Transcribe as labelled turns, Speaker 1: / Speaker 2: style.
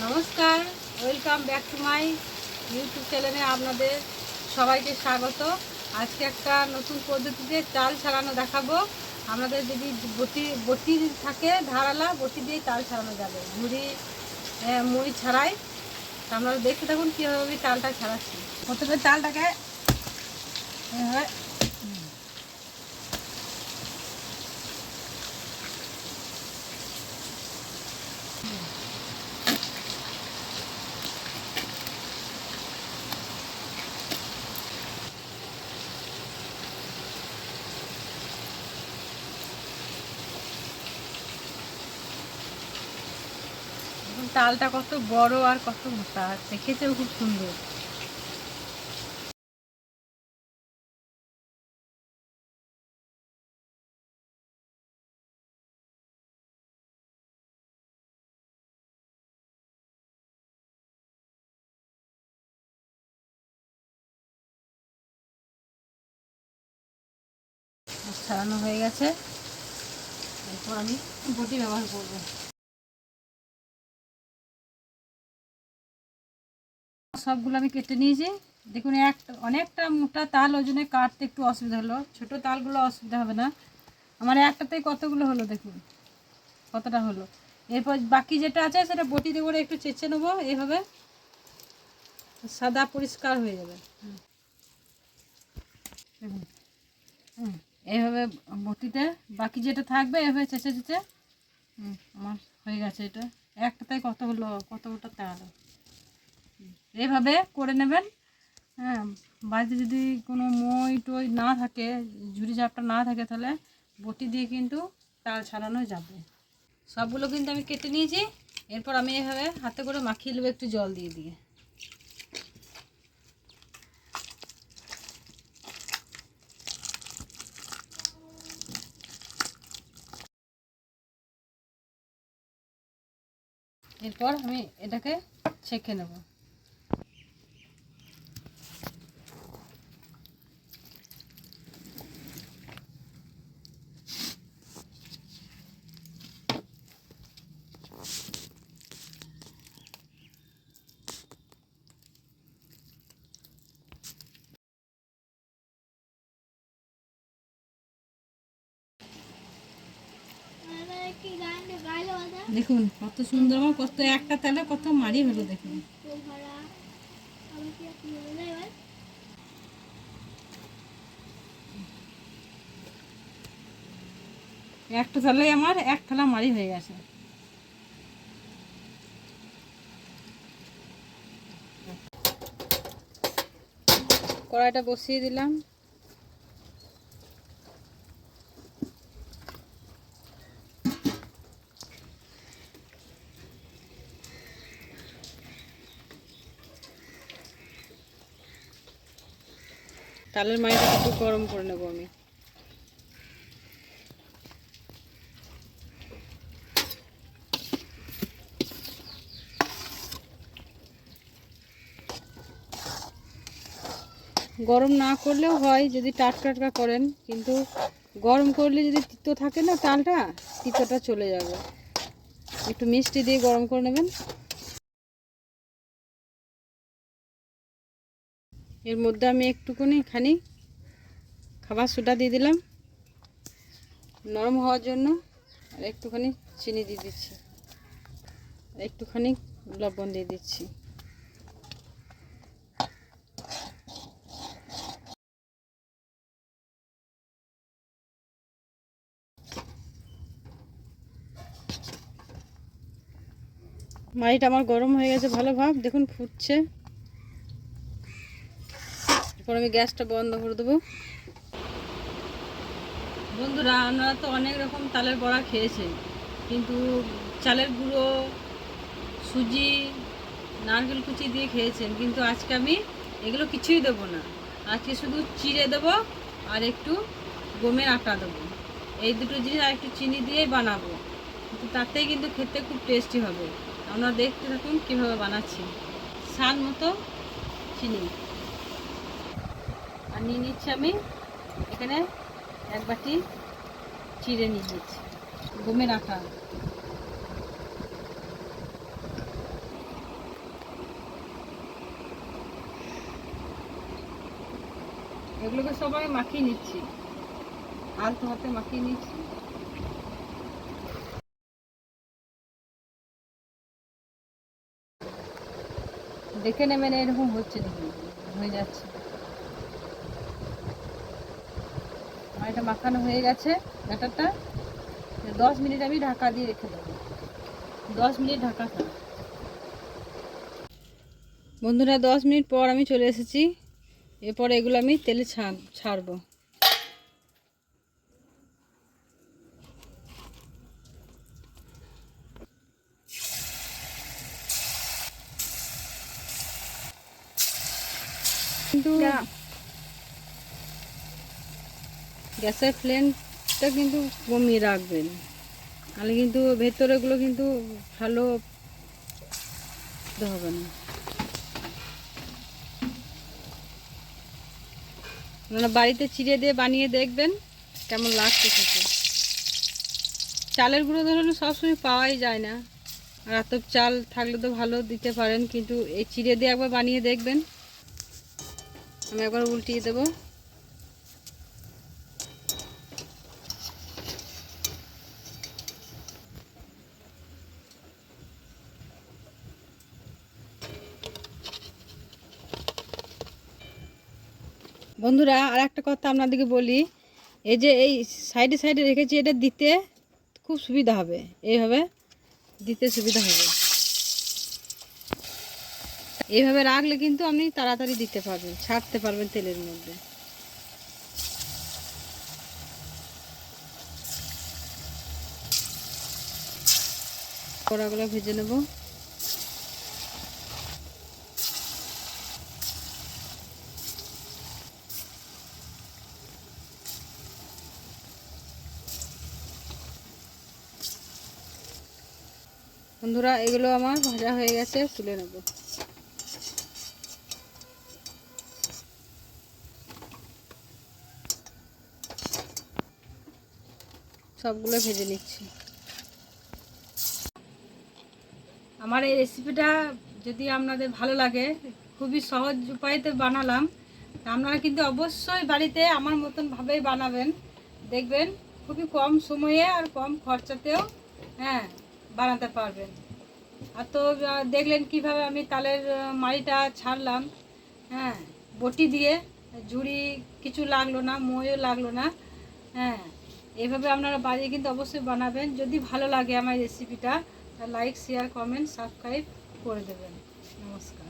Speaker 1: নমস্কার, welcome back to my YouTube চ্যানেলে আপনাদের সবাইকে স্বাগত। আজকে একটা নতুন পদ্ধতিতে চাল ছাড়ানো দেখাবো। আপনাদের যদি বটি থাকে ধারালা বটি দিয়ে চাল ছাড়ানো যাবে, ঝুড়ি মই ছাড়াই। আপনারা দেখতে থাকুন কীভাবে আমি চালটা ছাড়াচ্ছি। প্রথমে চালটাকে এভাবে চালটা কত বড় আর কত মোটা, দেখেছেও খুব সুন্দর। ছাড়ানো হয়ে গেছে, এরপর আমি বটি ব্যবহার করব। সবগুলো আমি কেটে নিয়েছি। দেখুন অনেকটা মোটা তাল, ওই জন্য কাটতে একটু অসুবিধা হলো। ছোট তালগুলো অসুবিধা হবে না। আমার একটাতেই কতগুলো হলো, দেখুন কতটা হলো। এরপর বাকি যেটা আছে সেটা বটিতে করে একটু চেঁচে নেবো, এইভাবে সাদা পরিষ্কার হয়ে যাবে। দেখুন এইভাবে বটিতে বাকি যেটা থাকবে এভাবে চেঁচে চেঁচে আমার হয়ে গেছে। এটা একটাতেই কত হলো, কত ওটা তাল। এইভাবে করে নেবেন। হ্যাঁ, বাড়িতে যদি কোনো মই টই না থাকে, ঝুড়ি ঝাপটা না থাকে, তাহলে বটি দিয়ে কিন্তু তাল ছাড়ানো যাবে। সবগুলো কিন্তু আমি কেটে নিয়েছি। এরপর আমি এইভাবে হাতে করে মাখিয়ে নেবো একটু জল দিয়ে দিয়ে। এরপর আমি এটাকে ছেঁকে নেব। দেখুন কত সুন্দর, আমার কত একটা তেলে কত মারি হলো। দেখুন একটা তেলে আমার এক থালা মারি হয়ে গেছে। কড়াইটা বসিয়ে দিলাম। তালের মাড়িটা একটু গরম করে নেব আমি। গরম না করলেও হয় যদি টাটকা করেন, কিন্তু গরম করলে যদি তিতো থাকে না তালটা, তিতোটা চলে যাবে। একটু মিষ্টি দিয়ে গরম করে নেবেন। এর মধ্যে আমি খানি খাবার সোডা দিয়ে দিলাম নরম হওয়ার জন্য, আর একটুখানি চিনি দিয়ে দিচ্ছি, আর একটুখানি লবণ দিয়ে দিচ্ছি। মাড়িটা আমার গরম হয়ে গেছে ভালো ভাব, দেখুন ফুটছে। এরপর আমি গ্যাসটা বন্ধ করে দেবো। বন্ধুরা, আপনারা তো অনেক রকম তালের বড়া খেয়েছেন, কিন্তু চালের গুঁড়ো, সুজি, নারকেল কুচি দিয়ে খেয়েছেন, কিন্তু আজকে আমি এগুলো কিছুই দেবো না। আজকে শুধু চিড়ে দেবো আর একটু গমের আটা দেবো। এই দুটো জিনিস আর একটু চিনি দিয়েই বানাবো, কিন্তু তাতেই কিন্তু খেতে খুব টেস্টি হবে। আপনারা দেখতে থাকুন কীভাবে বানাচ্ছি। স্বাদ মতো চিনি আর নিয়ে নিচ্ছি আমি এখানে এক বাটি চিড়ে নিয়ে নিচ্ছি, গমের আটা। এগুলোকে সব আমি মাখিয়ে নিচ্ছি, আলতো হাতে মাখিয়ে নিচ্ছি। দেখে নেবেন এরকম হচ্ছে নাকি, হয়ে যাচ্ছে। আমার এটা মাখানো হয়ে গেছে ব্যাটারটা। 10 মিনিট আমি ঢাকা দিয়ে রেখে দেবো, 10 মিনিট ঢাকা থাক। বন্ধুরা 10 মিনিট পর আমি চলে এসেছি। এরপর এগুলো আমি তেলে ছাড়বো। কিন্তু গ্যাসের ফ্লেমটা কিন্তু কমিয়ে রাখবেন, তাহলে কিন্তু ভেতরেগুলো কিন্তু ভালো হবে না। আপনারা বাড়িতে চিড়ে দিয়ে বানিয়ে দেখবেন কেমন লাগছে খেতে। চালের গুঁড়ো ধরুন সবসময় পাওয়াই যায় না, আর এত চাল থাকলে তো ভালো দিতে পারেন, কিন্তু এই চিড়ে দিয়ে একবার বানিয়ে দেখবেন। আমি একবার উল্টিয়ে দেবো। বন্ধুরা আর একটা কথা আপনাদেরকে বলি, এই যে এই সাইডে সাইডে রেখেছি, এটা দিতে খুব সুবিধা হবে, এইভাবে দিতে সুবিধা হবে। এইভাবে রাখলে কিন্তু আপনি তাড়াতাড়ি দিতে পারবেন, ছাড়তে পারবেন তেলের মধ্যে। বড়াগুলো ভেজে নেব। বন্ধুরা এগুলো আমার ভাজা হয়ে গেছে, তুলে নেব। সবগুলো ভেজে নিচ্ছি। আমার এই রেসিপিটা যদি আপনাদের ভালো লাগে, খুবই সহজ উপায়তে বানালাম, আপনারা কিন্তু অবশ্যই বাড়িতে আমার মতন ভাবেই বানাবেন, দেখবেন খুবই কম সময়ে আর কম খরচাতেও বানাতে পারবেন। আর তো দেখলেন কিভাবে আমি তালের মাড়িটা ছাড়লাম, বটি দিয়ে, ঝুড়ি কিছু লাগলো না, মইও লাগলো না। এইভাবে আপনারা বাড়িতে কিন্তু অবশ্যই বানাবেন। যদি ভালো লাগে আমার রেসিপিটা, লাইক শেয়ার কমেন্ট সাবস্ক্রাইব করে দেবেন। নমস্কার।